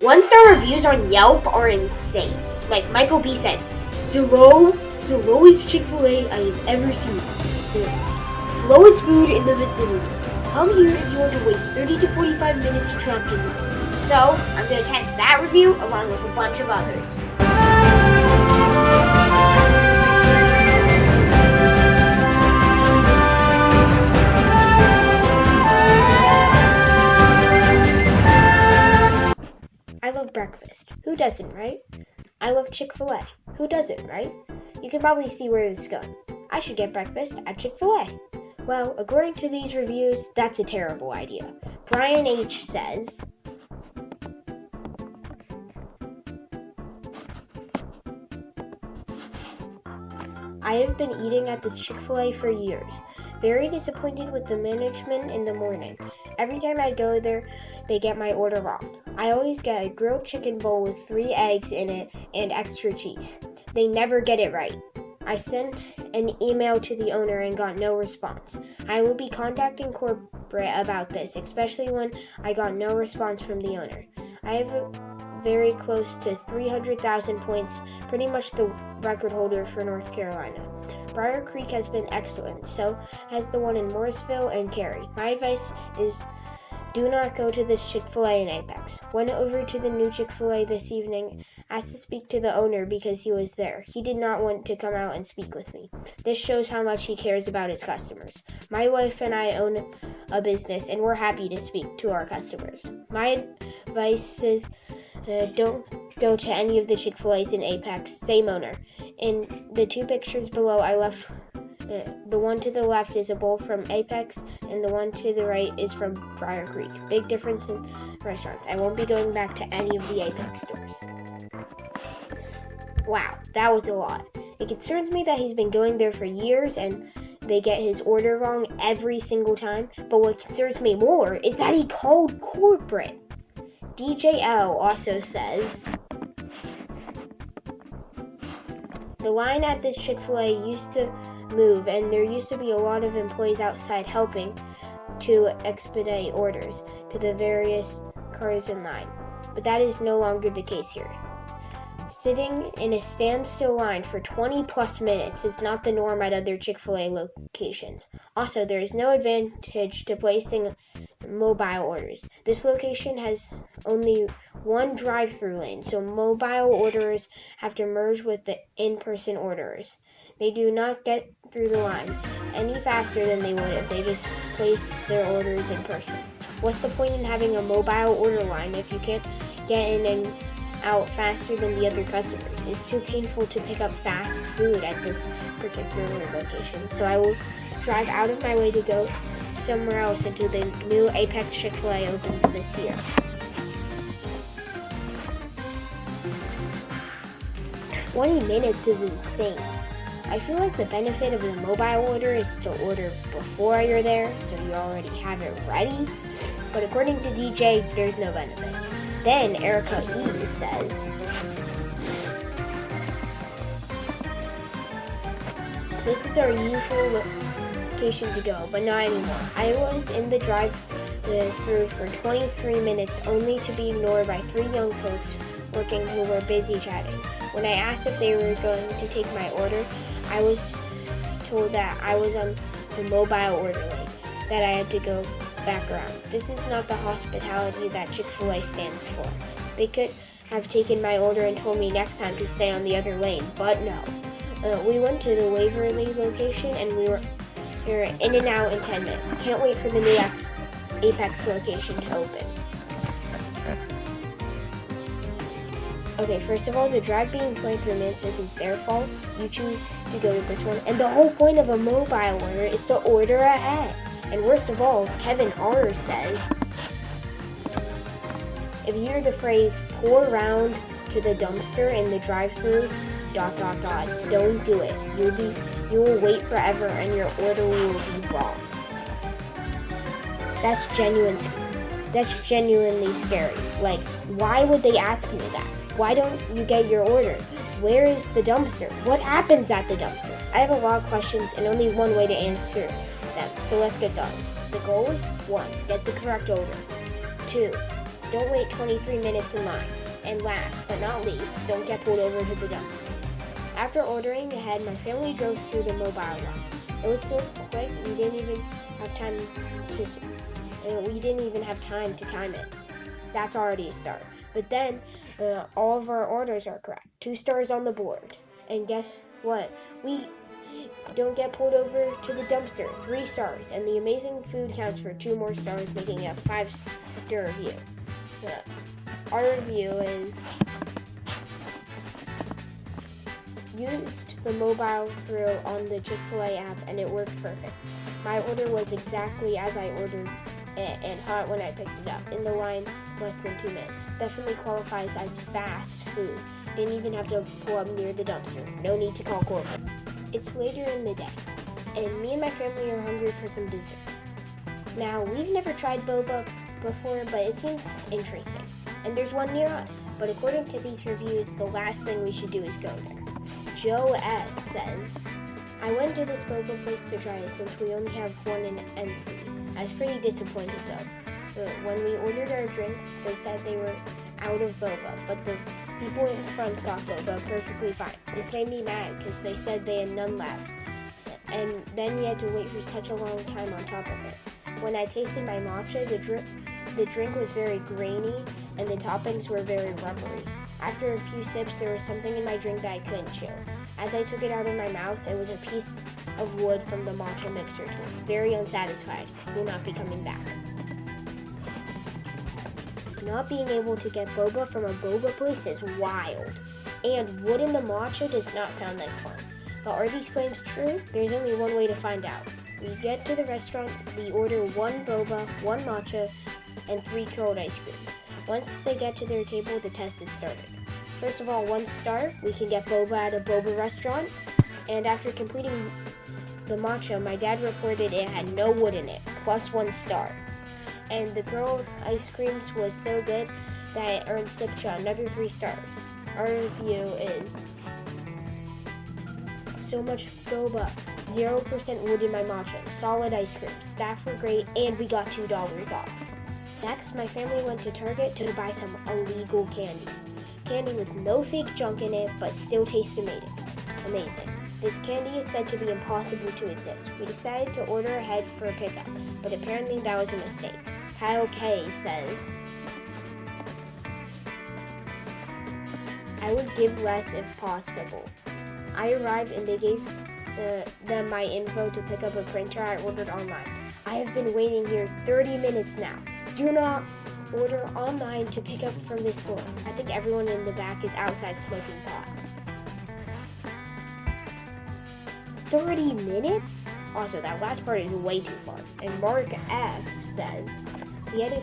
1-star reviews on Yelp are insane. Like Michael B said, slowest Chick-fil-A I have ever seen. The slowest food in the vicinity. Come here if you want to waste 30 to 45 minutes trapped in the food. So, I'm going to test that review along with a bunch of others. I love breakfast. Who doesn't, right? I love Chick-fil-A. Who doesn't, right? You can probably see where this is going. I should get breakfast at Chick-fil-A. Well, according to these reviews, that's a terrible idea. Brian H. says, I have been eating at the Chick-fil-A for years. Very disappointed with the management in the morning. Every time I go there, they get my order wrong. I always get a grilled chicken bowl with 3 eggs in it and extra cheese. They never get it right. I sent an email to the owner and got no response. I will be contacting corporate about this, especially when I got no response from the owner. I have very close to 300,000 points, pretty much the record holder for North Carolina. Briar Creek has been excellent, so has the one in Morrisville and Cary. My advice is do not go to this Chick-fil-A in Apex. Went over to the new Chick-fil-A this evening, asked to speak to the owner because he was there. He did not want to come out and speak with me. This shows how much he cares about his customers. My wife and I own a business and we're happy to speak to our customers. My advice is don't go to any of the Chick-fil-A's in Apex, same owner. In the 2 pictures below, I left the one to the left is a bowl from Apex, and the one to the right is from Briar Creek. Big difference in restaurants. I won't be going back to any of the Apex stores. Wow, that was a lot. It concerns me that he's been going there for years and they get his order wrong every single time. But what concerns me more is that he called corporate. DJL also says, the line at this Chick-fil-A used to move, and there used to be a lot of employees outside helping to expedite orders to the various cars in line. But that is no longer the case here. Sitting in a standstill line for 20 plus minutes is not the norm at other Chick-fil-A locations. Also, there is no advantage to placing mobile orders. This location has only one drive-through lane, so mobile orders have to merge with the in-person orders. They do not get through the line any faster than they would if they just place their orders in person. What's the point in having a mobile order line if you can't get in and out faster than the other customers? It's too painful to pick up fast food at this particular location, so I will drive out of my way to go somewhere else until the new Apex Chick-fil-A opens this year. 20 minutes is insane. I feel like the benefit of the mobile order is to order before you're there, so you already have it ready. But according to DJ, there's no benefit. Then Erica E says, this is our usual location to go, but not anymore. I was in the drive-thru for 23 minutes only to be ignored by 3 young folks working who were busy chatting. When I asked if they were going to take my order, I was told that I was on the mobile order lane, that I had to go back around. This is not the hospitality that Chick-fil-A stands for. They could have taken my order and told me next time to stay on the other lane, but no. We went to the Waverly location and we were in and out in 10 minutes. Can't wait for the new Apex location to open. Okay, first of all, the drive being 23 minutes isn't their fault. You choose to go with this one. And the whole point of a mobile order is to order ahead. And worst of all, Kevin R. says, if you hear the phrase, pour round to the dumpster in the drive-thru, ... don't do it. You will wait forever and your order will be wrong. That's genuinely scary. Like, why would they ask me that? Why don't you get your order? Where is the dumpster? What happens at the dumpster? I have a lot of questions and only one way to answer them, so let's get done. The goal is 1. Get the correct order. 2. Don't wait 23 minutes in line. And last but not least, don't get pulled over to the dumpster. After ordering ahead, my family drove through the mobile line. It was so quick we didn't even have time to time it. That's already a start. But then all of our orders are correct. 2 stars on the board. And guess what? We don't get pulled over to the dumpster. 3 stars. And the amazing food counts for 2 more stars, making it a 5-star review. Our review is: used the mobile through on the Chick-fil-A app and it worked perfect. My order was exactly as I ordered it and hot when I picked it up. In the line, less than 2 minutes. Definitely qualifies as fast food. Didn't even have to pull up near the dumpster. No need to call corporate. It's later in the day, and me and my family are hungry for some dessert. Now, we've never tried boba before, but it seems interesting. And there's one near us. But according to these reviews, the last thing we should do is go there. Joe S. says, I went to this boba place to try it since we only have one in NC. I was pretty disappointed though. When we ordered our drinks, they said they were out of boba, but the people in front got boba perfectly fine. This made me mad because they said they had none left. And then we had to wait for such a long time on top of it. When I tasted my matcha, the drink was very grainy and the toppings were very rubbery. After a few sips, there was something in my drink that I couldn't chew. As I took it out of my mouth, it was a piece of wood from the matcha mixer tool. Very unsatisfied. Will not be coming back. Not being able to get boba from a boba place is wild. And wood in the matcha does not sound like fun. But are these claims true? There's only one way to find out. We get to the restaurant, we order 1 boba, 1 matcha, and 3 curled ice creams. Once they get to their table, the test is started. First of all, 1 star, we can get boba at a boba restaurant. And after completing the matcha, my dad reported it had no wood in it, plus 1 star. And the curled ice creams was so good that it earned Sipcha another 3 stars. Our review is: so much boba, 0% wood in my matcha, solid ice cream, staff were great, and we got $2 off. Next, my family went to Target to buy some illegal candy. Candy with no fake junk in it, but still tastes amazing. This candy is said to be impossible to exist. We decided to order ahead for a pickup, but apparently that was a mistake. Kyle K. says, I would give less if possible. I arrived and they gave them my info to pick up a printer I ordered online. I have been waiting here 30 minutes now. Do not order online to pick up from this store. I think everyone in the back is outside smoking pot. 30 minutes? Also, that last part is way too far. And Mark F. says, we had a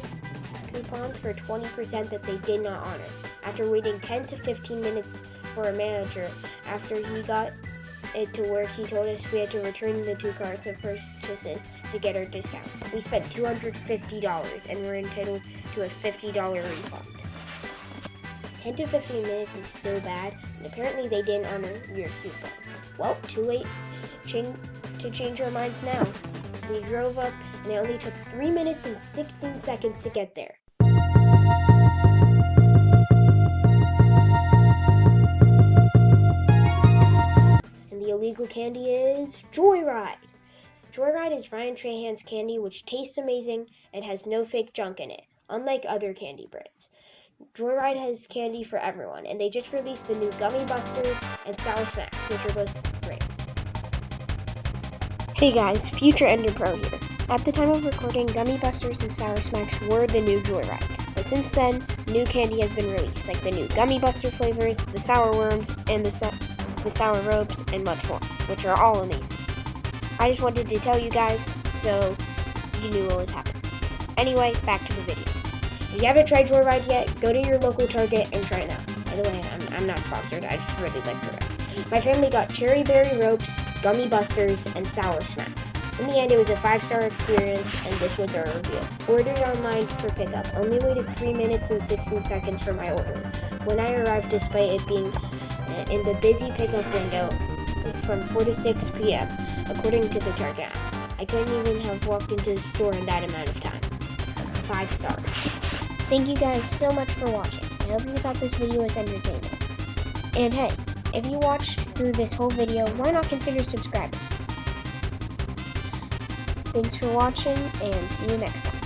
coupon for 20% that they did not honor. After waiting 10 to 15 minutes for a manager, after he got it to work, he told us we had to return the 2 carts of purchases to get our discount. We spent $250 and were entitled to a $50 refund. 10 to 15 minutes is still bad, and apparently they didn't honor your coupon. Well, too late to change our minds now. We drove up, and it only took 3 minutes and 16 seconds to get there. And the illegal candy is Joyride. Joyride is Ryan Trahan's candy, which tastes amazing and has no fake junk in it, unlike other candy brands. Joyride has candy for everyone, and they just released the new Gummy Busters and Sour Smacks, which are both great. Hey guys, Future Ender Pro here. At the time of recording, Gummy Busters and Sour Smacks were the new Joyride, but since then, new candy has been released, like the new Gummy Buster flavors, the Sour Worms, and the Sour Ropes, and much more, which are all amazing. I just wanted to tell you guys so you knew what was happening. Anyway, back to the video. If you haven't tried Joyride yet, go to your local Target and try it out. By the way, I'm not sponsored, I just really like Joyride. My family got Cherry Berry Ropes, Gummy Busters, and Sour Smacks. In the end, it was a 5-star experience, and this was our review. Ordered online for pickup. Only waited 3 minutes and 16 seconds for my order. When I arrived, despite it being in the busy pickup window from 4 to 6 p.m., according to the Target app, I couldn't even have walked into the store in that amount of time. 5 stars. Thank you guys so much for watching. I hope you thought this video was entertaining. And hey, if you watched through this whole video, why not consider subscribing? Thanks for watching, and see you next time.